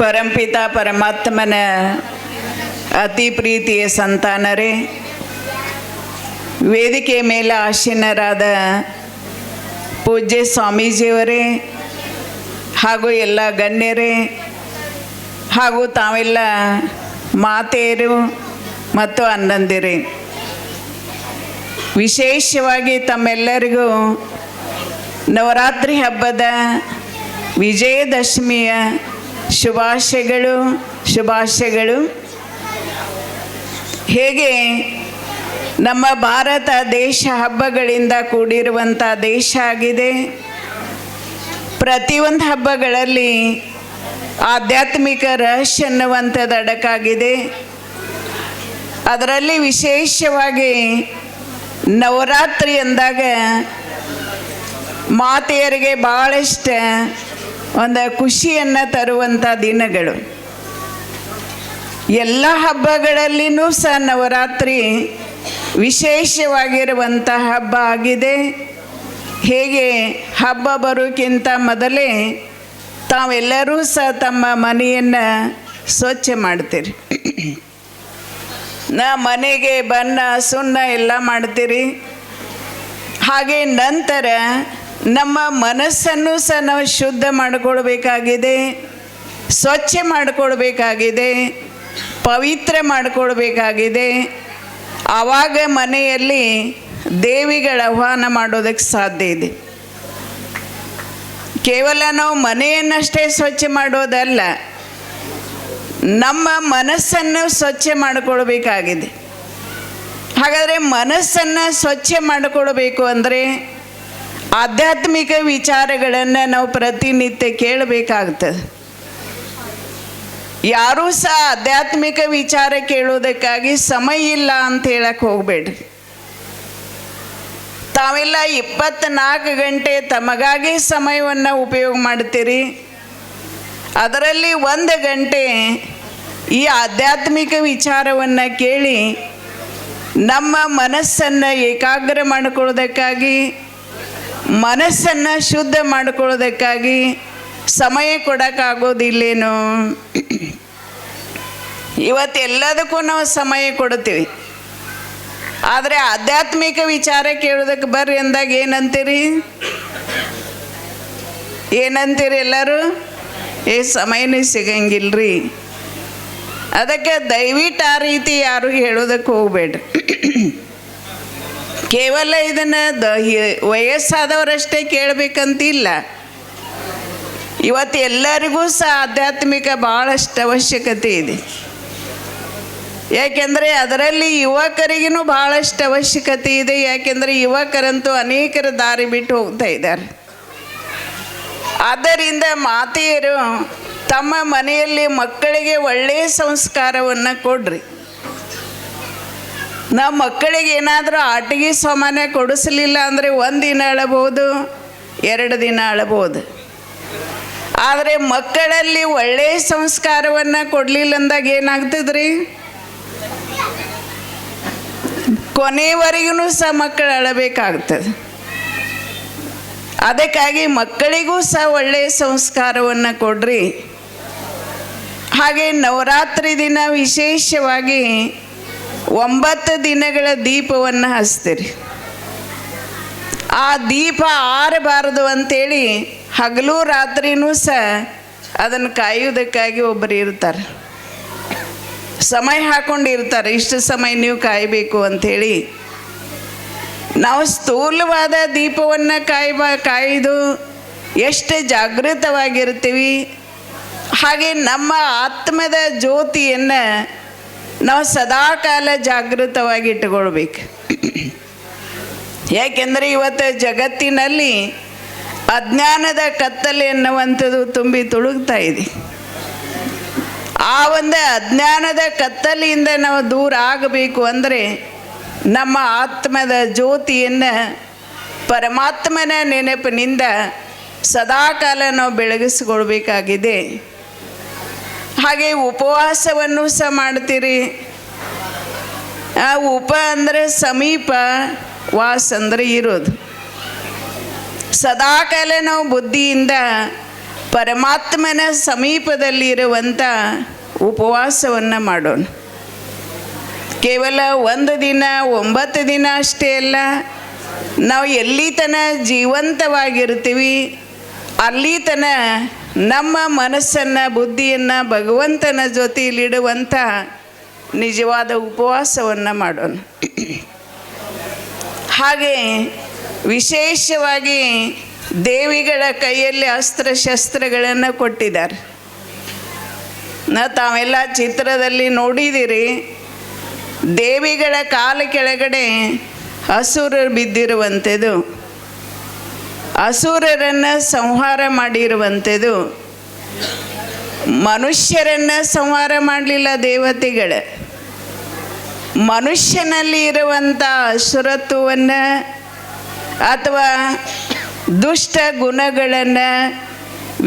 ಪರಂಪಿತ ಪರಮಾತ್ಮನ ಅತಿ ಪ್ರೀತಿಯ ಸಂತಾನರೇ, ವೇದಿಕೆ ಮೇಲೆ ಆಸೀನರಾದ ಪೂಜ್ಯ ಸ್ವಾಮೀಜಿಯವರೇ ಹಾಗೂ ಎಲ್ಲ ಗಣ್ಯರೇ ಹಾಗೂ ತಾವೆಲ್ಲ ಮಾತೆಯರು ಮತ್ತು ಅಣ್ಣಂದಿರೇ, ವಿಶೇಷವಾಗಿ ತಮ್ಮೆಲ್ಲರಿಗೂ ನವರಾತ್ರಿ ಹಬ್ಬದ ವಿಜಯದಶಮಿಯ ಶುಭಾಶಯಗಳು. ಹೇಗೆ ನಮ್ಮ ಭಾರತ ದೇಶ ಹಬ್ಬಗಳಿಂದ ಕೂಡಿರುವಂಥ ದೇಶ ಆಗಿದೆ. ಪ್ರತಿಯೊಂದು ಹಬ್ಬಗಳಲ್ಲಿ ಆಧ್ಯಾತ್ಮಿಕ ರಹಸ್ಯ ಅನ್ನುವಂಥದ್ದು ಅಡಕಾಗಿದೆ. ಅದರಲ್ಲಿ ವಿಶೇಷವಾಗಿ ನವರಾತ್ರಿ ಅಂದಾಗ ಮಾತೆಯರಿಗೆ ಭಾಳಷ್ಟು ಒಂದು ಖುಷಿಯನ್ನು ತರುವಂಥ ದಿನಗಳು. ಎಲ್ಲ ಹಬ್ಬಗಳಲ್ಲಿಯೂ ಸಹ ನವರಾತ್ರಿ ವಿಶೇಷವಾಗಿರುವಂಥ ಹಬ್ಬ ಆಗಿದೆ. ಹೇಗೆ ಹಬ್ಬ ಬರೋಕ್ಕಿಂತ ಮೊದಲೇ ತಾವೆಲ್ಲರೂ ಸಹ ತಮ್ಮ ಮನೆಯನ್ನು ಸ್ವಚ್ಛ ಮಾಡ್ತೀರಿ. ಮನೆಗೆ ಬಣ್ಣ ಸುಣ್ಣ ಎಲ್ಲ ಮಾಡ್ತೀರಿ. ಹಾಗೆ ನಂತರ ನಮ್ಮ ಮನಸ್ಸನ್ನು ಸಹ ನಾವು ಶುದ್ಧ ಮಾಡಿಕೊಳ್ಬೇಕಾಗಿದೆ, ಸ್ವಚ್ಛ ಮಾಡಿಕೊಳ್ಬೇಕಾಗಿದೆ, ಪವಿತ್ರ ಮಾಡಿಕೊಳ್ಬೇಕಾಗಿದೆ. ಆವಾಗ ಮನೆಯಲ್ಲಿ ದೇವಿಗಳ ಆಹ್ವಾನ ಮಾಡೋದಕ್ಕೆ ಸಾಧ್ಯ ಇದೆ. ಕೇವಲ ನಾವು ಮನೆಯನ್ನಷ್ಟೇ ಸ್ವಚ್ಛ ಮಾಡೋದಲ್ಲ, ನಮ್ಮ ಮನಸ್ಸನ್ನು ಸ್ವಚ್ಛ ಮಾಡಿಕೊಳ್ಬೇಕಾಗಿದೆ. ಹಾಗಾದರೆ ಮನಸ್ಸನ್ನು ಸ್ವಚ್ಛ ಮಾಡಿಕೊಳ್ಬೇಕು ಅಂದರೆ ಆಧ್ಯಾತ್ಮಿಕ ವಿಚಾರಗಳನ್ನು ನಾವು ಪ್ರತಿನಿತ್ಯ ಕೇಳಬೇಕಾಗ್ತದೆ. ಯಾರೂ ಸಹ ಆಧ್ಯಾತ್ಮಿಕ ವಿಚಾರ ಕೇಳೋದಕ್ಕಾಗಿ ಸಮಯ ಇಲ್ಲ ಅಂತ ಹೇಳಕ್ಕೆ ಹೋಗಬೇಡ್ರಿ. ತಾವೆಲ್ಲ 24 ಗಂಟೆ ತಮಗಾಗಿ ಸಮಯವನ್ನು ಉಪಯೋಗ ಮಾಡ್ತೀರಿ. ಅದರಲ್ಲಿ 1 ಗಂಟೆ ಈ ಆಧ್ಯಾತ್ಮಿಕ ವಿಚಾರವನ್ನು ಕೇಳಿ ನಮ್ಮ ಮನಸ್ಸನ್ನು ಏಕಾಗ್ರ ಮಾಡಿಕೊಳ್ಳೋದಕ್ಕಾಗಿ, ಮನಸ್ಸನ್ನು ಶುದ್ಧ ಮಾಡಿಕೊಳ್ಳೋದಕ್ಕಾಗಿ ಸಮಯ ಕೊಡೋಕ್ಕಾಗೋದಿಲ್ಲೇನೋ. ಇವತ್ತೆಲ್ಲದಕ್ಕೂ ನಾವು ಸಮಯ ಕೊಡ್ತೀವಿ. ಆದರೆ ಆಧ್ಯಾತ್ಮಿಕ ವಿಚಾರ ಕೇಳೋದಕ್ಕೆ ಬರ್ರಿ ಅಂದಾಗ ಏನಂತೀರಿ ಎಲ್ಲರೂ? ಸಮಯನೇ ಸಿಗಂಗಿಲ್ರಿ. ಅದಕ್ಕೆ ದಯವಿಟ್ಟು ಆ ರೀತಿ ಯಾರು ಹೇಳೋದಕ್ಕೆ ಹೋಗಬೇಡ್ರಿ. ಕೇವಲ ಇದನ್ನು ವಯಸ್ಸಾದವರಷ್ಟೇ ಕೇಳಬೇಕಂತಿಲ್ಲ. ಇವತ್ತು ಎಲ್ಲರಿಗೂ ಸಹ ಆಧ್ಯಾತ್ಮಿಕ ಭಾಳಷ್ಟು ಅವಶ್ಯಕತೆ ಇದೆ. ಯಾಕೆಂದರೆ ಅದರಲ್ಲಿ ಯುವಕರಿಗೂ ಭಾಳಷ್ಟು ಅವಶ್ಯಕತೆ ಇದೆ. ಯಾಕೆಂದರೆ ಯುವಕರಂತೂ ಅನೇಕರ ದಾರಿ ಬಿಟ್ಟು ಹೋಗ್ತಾ ಇದ್ದಾರೆ. ಆದ್ದರಿಂದ ಮಾತೆಯರು ತಮ್ಮ ಮನೆಯಲ್ಲಿ ಮಕ್ಕಳಿಗೆ ಒಳ್ಳೆಯ ಸಂಸ್ಕಾರವನ್ನು ಕೊಡ್ರಿ. ನಾವು ಮಕ್ಕಳಿಗೆ ಏನಾದರೂ ಆಟಿಕೆ ಸಾಮಾನ್ಯ ಕೊಡಿಸಲಿಲ್ಲ ಅಂದರೆ 1 ದಿನ ಅಳಬಹುದು, 2 ದಿನ ಅಳಬಹುದು. ಆದರೆ ಮಕ್ಕಳಲ್ಲಿ ಒಳ್ಳೆಯ ಸಂಸ್ಕಾರವನ್ನು ಕೊಡಲಿಲ್ಲ ಅಂದಾಗ ಏನಾಗ್ತದ್ರಿ? ಕೊನೆಯವರೆಗೂ ಸಹ ಮಕ್ಕಳು ಅಳಬೇಕಾಗ್ತದೆ. ಅದಕ್ಕಾಗಿ ಮಕ್ಕಳಿಗೂ ಸಹ ಒಳ್ಳೆಯ ಸಂಸ್ಕಾರವನ್ನು ಕೊಡ್ರಿ. ಹಾಗೆ ನವರಾತ್ರಿ ದಿನ ವಿಶೇಷವಾಗಿ 9 ದಿನಗಳ ದೀಪವನ್ನು ಹಚ್ತೀರಿ. ಆ ದೀಪ ಆರಬಾರದು ಅಂಥೇಳಿ ಹಗಲು ರಾತ್ರಿನೂ ಸಹ ಅದನ್ನು ಕಾಯುವುದಕ್ಕಾಗಿ ಒಬ್ಬರು ಇರ್ತಾರೆ, ಸಮಯ ಹಾಕ್ಕೊಂಡಿರ್ತಾರೆ. ಇಷ್ಟು ಸಮಯ ನೀವು ಕಾಯಬೇಕು ಅಂಥೇಳಿ. ನಾವು ಸ್ಥೂಲವಾದ ದೀಪವನ್ನು ಕಾಯ್ದು ಎಷ್ಟು ಜಾಗೃತವಾಗಿರ್ತೀವಿ, ಹಾಗೆ ನಮ್ಮ ಆತ್ಮದ ಜ್ಯೋತಿಯನ್ನು ನಾವು ಸದಾಕಾಲ ಜಾಗೃತವಾಗಿ ಇಟ್ಟುಕೊಳ್ಬೇಕು. ಯಾಕೆಂದರೆ ಇವತ್ತು ಜಗತ್ತಿನಲ್ಲಿ ಅಜ್ಞಾನದ ಕತ್ತಲೆ ಎನ್ನುವಂಥದ್ದು ತುಂಬಿ ತುಳುಕ್ತಾ ಇದೆ. ಆ ಒಂದು ಅಜ್ಞಾನದ ಕತ್ತಲೆಯಿಂದ ನಾವು ದೂರ ಆಗಬೇಕು ಅಂದರೆ ನಮ್ಮ ಆತ್ಮದ ಜ್ಯೋತಿಯನ್ನು ಪರಮಾತ್ಮನ ನೆನಪಿನಿಂದ ಸದಾಕಾಲ ನಾವು ಬೆಳಗಿಸ್ಕೊಳ್ಬೇಕಾಗಿದೆ. ಹಾಗೆ ಉಪವಾಸವನ್ನು ಸಹ ಮಾಡ್ತೀರಿ. ಉಪ ಅಂದರೆ ಸಮೀಪ, ವಾಸ ಅಂದರೆ ಇರೋದು. ಸದಾಕಾಲ ನಾವು ಬುದ್ಧಿಯಿಂದ ಪರಮಾತ್ಮನ ಸಮೀಪದಲ್ಲಿರುವಂಥ ಉಪವಾಸವನ್ನು ಮಾಡೋಣ. ಕೇವಲ 1 ದಿನ 9 ದಿನ ಅಷ್ಟೇ ಅಲ್ಲ, ನಾವು ಎಲ್ಲಿ ತನಕ ಜೀವಂತವಾಗಿರ್ತೀವಿ ಅಲ್ಲಿ ತನಕ ನಮ್ಮ ಮನಸ್ಸನ್ನು ಬುದ್ಧಿಯನ್ನು ಭಗವಂತನ ಜೊತೆಯಲ್ಲಿಡುವಂಥ ನಿಜವಾದ ಉಪವಾಸವನ್ನು ಮಾಡೋಣ. ಹಾಗೆ ವಿಶೇಷವಾಗಿ ದೇವಿಗಳ ಕೈಯಲ್ಲಿ ಅಸ್ತ್ರಶಸ್ತ್ರಗಳನ್ನು ಕೊಟ್ಟಿದ್ದಾರೆ. ತಾವೆಲ್ಲ ಚಿತ್ರದಲ್ಲಿ ನೋಡಿದ್ದೀರಿ. ದೇವಿಗಳ ಕಾಲ ಕೆಳಗಡೆ ಅಸುರರು ಬಿದ್ದಿರುವಂಥದ್ದು, ಅಸುರರನ್ನು ಸಂಹಾರ ಮಾಡಿರುವಂಥದ್ದು. ಮನುಷ್ಯರನ್ನು ಸಂಹಾರ ಮಾಡಲಿಲ್ಲ ದೇವತೆಗಳ, ಮನುಷ್ಯನಲ್ಲಿ ಇರುವಂಥ ಅಸುರತ್ವವನ್ನು ಅಥವಾ ದುಷ್ಟ ಗುಣಗಳನ್ನು,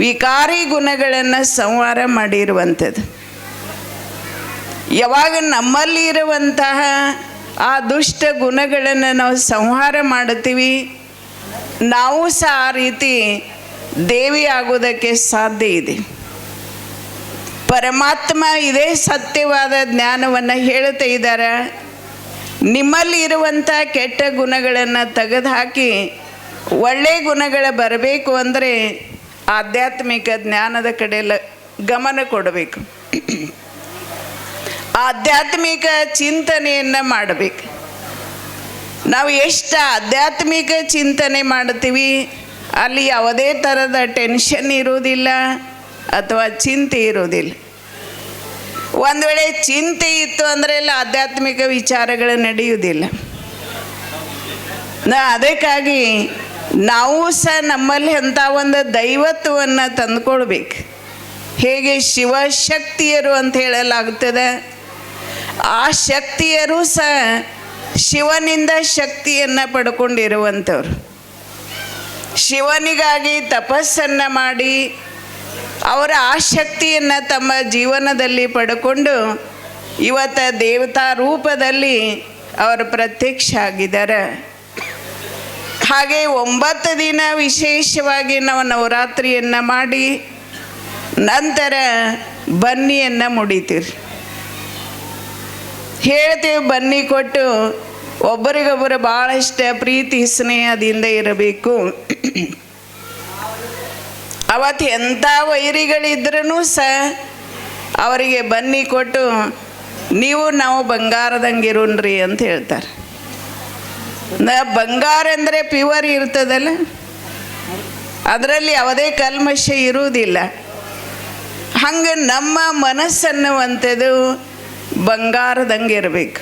ವಿಕಾರಿ ಗುಣಗಳನ್ನು ಸಂಹಾರ ಮಾಡಿರುವಂಥದ್ದು. ಯಾವಾಗ ನಮ್ಮಲ್ಲಿ ಇರುವಂತಹ ಆ ದುಷ್ಟ ಗುಣಗಳನ್ನು ನಾವು ಸಂಹಾರ ಮಾಡುತ್ತೀವಿ, ನಾವು ಸಹ ಆ ರೀತಿ ದೇವಿ ಆಗೋದಕ್ಕೆ ಸಾಧ್ಯ ಇದೆ. ಪರಮಾತ್ಮ ಇದೇ ಸತ್ಯವಾದ ಜ್ಞಾನವನ್ನು ಹೇಳ್ತಾ ಇದ್ದಾರೆ. ನಿಮ್ಮಲ್ಲಿ ಇರುವಂಥ ಕೆಟ್ಟ ಗುಣಗಳನ್ನು ತೆಗೆದುಹಾಕಿ ಒಳ್ಳೆಯ ಗುಣಗಳು ಬರಬೇಕು ಅಂದರೆ ಆಧ್ಯಾತ್ಮಿಕ ಜ್ಞಾನದ ಕಡೆ ಗಮನ ಕೊಡಬೇಕು. ಆಧ್ಯಾತ್ಮಿಕ ಚಿಂತನೆಯನ್ನು ಮಾಡಬೇಕು. ನಾವು ಎಷ್ಟು ಆಧ್ಯಾತ್ಮಿಕ ಚಿಂತನೆ ಮಾಡ್ತೀವಿ ಅಲ್ಲಿ ಯಾವುದೇ ಥರದ ಟೆನ್ಷನ್ ಇರೋದಿಲ್ಲ ಅಥವಾ ಚಿಂತೆ ಇರೋದಿಲ್ಲ. ಒಂದು ವೇಳೆ ಚಿಂತೆ ಇತ್ತು ಅಂದರೆ ಎಲ್ಲ ಆಧ್ಯಾತ್ಮಿಕ ವಿಚಾರಗಳು ನಡೆಯುವುದಿಲ್ಲ. ಅದಕ್ಕಾಗಿ ನಾವು ಸಹ ನಮ್ಮಲ್ಲಿ ಅಂಥ ಒಂದು ದೈವತ್ವವನ್ನು ತಂದುಕೊಳ್ಬೇಕು. ಹೇಗೆ ಶಿವಶಕ್ತಿಯರು ಅಂತ ಹೇಳಲಾಗ್ತದೆ, ಆ ಶಕ್ತಿಯರು ಸಹ ಶಿವನಿಂದ ಶಕ್ತಿಯನ್ನು ಪಡ್ಕೊಂಡಿರುವಂಥವ್ರು. ಶಿವನಿಗಾಗಿ ತಪಸ್ಸನ್ನು ಮಾಡಿ ಅವರ ಆ ಶಕ್ತಿಯನ್ನು ತಮ್ಮ ಜೀವನದಲ್ಲಿ ಪಡ್ಕೊಂಡು ಇವತ್ತು ದೇವತಾ ರೂಪದಲ್ಲಿ ಅವರು ಪ್ರತ್ಯಕ್ಷ ಆಗಿದ್ದಾರೆ. ಹಾಗೆ 9 ದಿನ ವಿಶೇಷವಾಗಿ ನಾವು ನವರಾತ್ರಿಯನ್ನು ಮಾಡಿ ನಂತರ ಬನ್ನಿಯನ್ನು ಮುಡಿತೀವಿ. ಹೇಳ್ತೀವಿ ಬನ್ನಿ ಕೊಟ್ಟು ಒಬ್ಬರಿಗೊಬ್ಬರು ಭಾಳಷ್ಟು ಪ್ರೀತಿ ಸ್ನೇಹದಿಂದ ಇರಬೇಕು. ಅವತ್ತು ಎಂಥ ವೈರಿಗಳಿದ್ರೂ ಸಹ ಅವರಿಗೆ ಬನ್ನಿ ಕೊಟ್ಟು ನೀವು ನಾವು ಬಂಗಾರದಂಗಿರೋಣ್ರಿ ಅಂತ ಹೇಳ್ತಾರೆ. ಬಂಗಾರ ಅಂದರೆ ಪ್ಯೂರ್ ಇರ್ತದಲ್ಲ, ಅದರಲ್ಲಿ ಯಾವುದೇ ಕಲ್ಮಶ ಇರುವುದಿಲ್ಲ. ಹಂಗೆ ನಮ್ಮ ಮನಸ್ಸನ್ನುವಂಥದ್ದು ಬಂಗಾರದಂಗೆ ಇರಬೇಕು.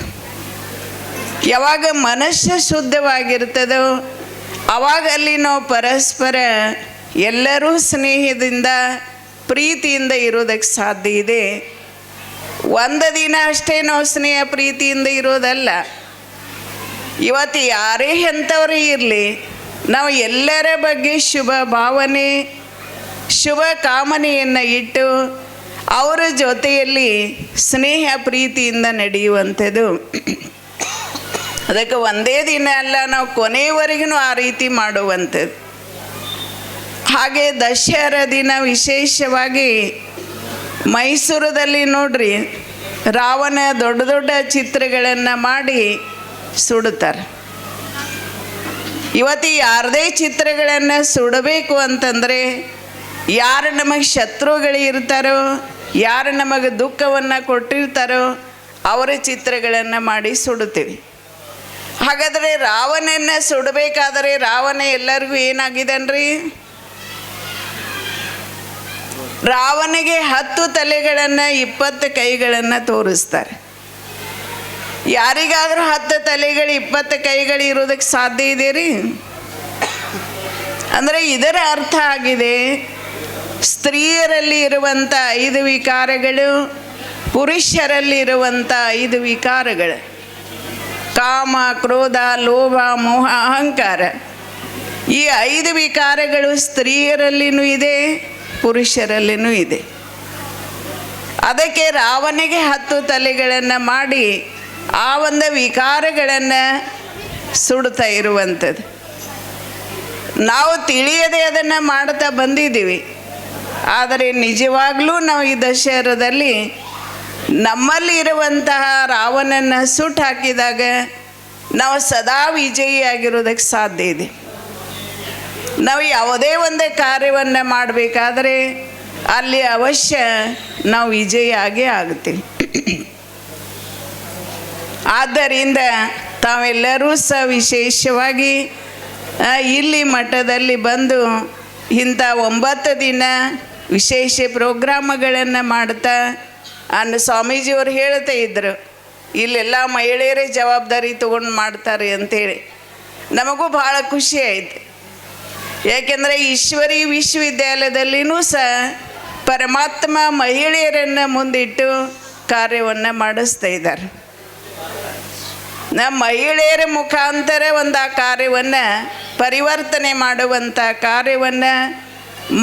ಯಾವಾಗ ಮನಸ್ಸು ಶುದ್ಧವಾಗಿರ್ತದೋ ಆವಾಗ ಅಲ್ಲಿ ನಾವು ಪರಸ್ಪರ ಎಲ್ಲರೂ ಸ್ನೇಹದಿಂದ ಪ್ರೀತಿಯಿಂದ ಇರೋದಕ್ಕೆ ಸಾಧ್ಯ ಇದೆ. 1 ದಿನ ಅಷ್ಟೇ ನಾವು ಸ್ನೇಹ ಪ್ರೀತಿಯಿಂದ ಇರೋದಲ್ಲ. ಇವತ್ತು ಯಾರೇ ಎಂಥವರೇ ಇರಲಿ, ನಾವು ಎಲ್ಲರ ಬಗ್ಗೆ ಶುಭ ಭಾವನೆ ಶುಭ ಕಾಮನೆಯನ್ನು ಇಟ್ಟು ಅವರ ಜೊತೆಯಲ್ಲಿ ಸ್ನೇಹ ಪ್ರೀತಿಯಿಂದ ನಡೆಯುವಂಥದ್ದು. ಅದಕ್ಕೆ ಒಂದೇ ದಿನ ಅಲ್ಲ, ನಾವು ಕೊನೆಯವರೆಗೂ ಆ ರೀತಿ ಮಾಡುವಂಥದ್ದು. ಹಾಗೆ ದಸರಾ ದಿನ ವಿಶೇಷವಾಗಿ ಮೈಸೂರದಲ್ಲಿ ನೋಡ್ರಿ, ರಾವಣ ದೊಡ್ಡ ದೊಡ್ಡ ಚಿತ್ರಗಳನ್ನು ಮಾಡಿ ಸುಡುತ್ತಾರೆ. ಇವತ್ತು ಯಾರದೇ ಚಿತ್ರಗಳನ್ನು ಸುಡಬೇಕು ಅಂತಂದರೆ ಯಾರು ನಮಗೆ ಶತ್ರುಗಳಿರ್ತಾರೋ, ಯಾರು ನಮಗೆ ದುಃಖವನ್ನು ಕೊಟ್ಟಿರ್ತಾರೋ ಅವರ ಚಿತ್ರಗಳನ್ನು ಮಾಡಿ ಸುಡುತ್ತೀವಿ. ಹಾಗಾದರೆ ರಾವಣನ ಸುಡಬೇಕಾದರೆ ರಾವಣ ಎಲ್ಲರಿಗೂ ಏನಾಗಿದನ್ರಿ? ರಾವಣಿಗೆ 10 ತಲೆಗಳನ್ನು 20 ಕೈಗಳನ್ನು ತೋರಿಸ್ತಾರೆ. ಯಾರಿಗಾದರೂ 10 ತಲೆಗಳು 20 ಕೈಗಳು ಇರೋದಕ್ಕೆ ಸಾಧ್ಯ ಇದೆ ರೀ? ಅಂದರೆ ಇದರ ಅರ್ಥ ಆಗಿದೆ, ಸ್ತ್ರೀಯರಲ್ಲಿ ಇರುವಂಥ 5 ವಿಕಾರಗಳು, ಪುರುಷರಲ್ಲಿ ಇರುವಂಥ 5 ವಿಕಾರಗಳು, ಕಾಮ, ಕ್ರೋಧ, ಲೋಭ, ಮೋಹ, ಅಹಂಕಾರ. ಈ 5 ವಿಕಾರಗಳು ಸ್ತ್ರೀಯರಲ್ಲಿನೂ ಇದೆ, ಪುರುಷರಲ್ಲಿನೂ ಇದೆ. ಅದಕ್ಕೆ ರಾವಣಿಗೆ 10 ತಲೆಗಳನ್ನು ಮಾಡಿ ಆ ಒಂದು ವಿಕಾರಗಳನ್ನು ಸುಡ್ತಾ ಇರುವಂಥದ್ದು. ನಾವು ತಿಳಿಯದೆ ಅದನ್ನು ಮಾಡ್ತಾ ಬಂದಿದ್ದೀವಿ. ಆದರೆ ನಿಜವಾಗ್ಲೂ ನಾವು ಈ ದಶಹರದಲ್ಲಿ ನಮ್ಮಲ್ಲಿ ಇರುವಂತಹ ರಾವಣನ ಸುಟ್ಟು ಹಾಕಿದಾಗ ನಾವು ಸದಾ ವಿಜಯಿಯಾಗಿರೋದಕ್ಕೆ ಸಾಧ್ಯ ಇದೆ. ನಾವು ಯಾವುದೇ ಒಂದೇ ಕಾರ್ಯವನ್ನು ಮಾಡಬೇಕಾದ್ರೆ ಅಲ್ಲಿ ಅವಶ್ಯ ನಾವು ವಿಜಯ ಆಗೇ ಆಗುತ್ತೀವಿ. ಆದ್ದರಿಂದ ತಾವೆಲ್ಲರೂ ಸಹ ವಿಶೇಷವಾಗಿ ಇಲ್ಲಿ ಮಠದಲ್ಲಿ ಬಂದು ಇಂಥ 9 ದಿನ ವಿಶೇಷ ಪ್ರೋಗ್ರಾಮ್ಗಳನ್ನು ಮಾಡ್ತಾ ಸ್ವಾಮೀಜಿಯವರು ಹೇಳ್ತಾ ಇದ್ದರು, ಇಲ್ಲೆಲ್ಲ ಮಹಿಳೆಯರೇ ಜವಾಬ್ದಾರಿ ತೊಗೊಂಡು ಮಾಡ್ತಾರೆ ಅಂತೇಳಿ. ನಮಗೂ ಭಾಳ ಖುಷಿ ಆಯಿತು. ಯಾಕೆಂದರೆ ಈಶ್ವರಿ ವಿಶ್ವವಿದ್ಯಾಲಯದಲ್ಲಿಯೂ ಸಹ ಪರಮಾತ್ಮ ಮಹಿಳೆಯರನ್ನು ಮುಂದಿಟ್ಟು ಕಾರ್ಯವನ್ನು ಮಾಡಿಸ್ತಾ ಇದ್ದಾರೆ. ನಮ್ಮ ಮಹಿಳೆಯರ ಮುಖಾಂತರ ಒಂದು ಆ ಕಾರ್ಯವನ್ನು ಪರಿವರ್ತನೆ ಮಾಡುವಂಥ ಕಾರ್ಯವನ್ನು,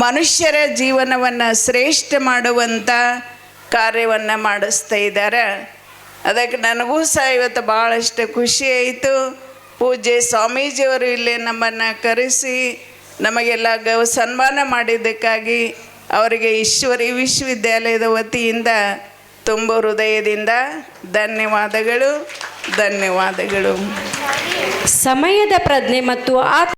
ಮನುಷ್ಯರ ಜೀವನವನ್ನು ಶ್ರೇಷ್ಠ ಮಾಡುವಂಥ ಕಾರ್ಯವನ್ನು ಮಾಡಿಸ್ತಾ ಇದ್ದಾರೆ. ಅದಕ್ಕೆ ನನಗೂ ಸಹ ಇವತ್ತು ಭಾಳಷ್ಟು ಖುಷಿ ಆಯಿತು. ಪೂಜ್ಯ ಸ್ವಾಮೀಜಿಯವರು ಇಲ್ಲೇ ನಮ್ಮನ್ನು ಕರೆಸಿ ನಮಗೆಲ್ಲ ಸನ್ಮಾನ ಮಾಡಿದ್ದಕ್ಕಾಗಿ ಅವರಿಗೆ ಈಶ್ವರಿ ವಿಶ್ವವಿದ್ಯಾಲಯದ ವತಿಯಿಂದ ತುಂಬ ಹೃದಯದಿಂದ ಧನ್ಯವಾದಗಳು. ಸಮಯದ ಪ್ರಜ್ಞೆ ಮತ್ತು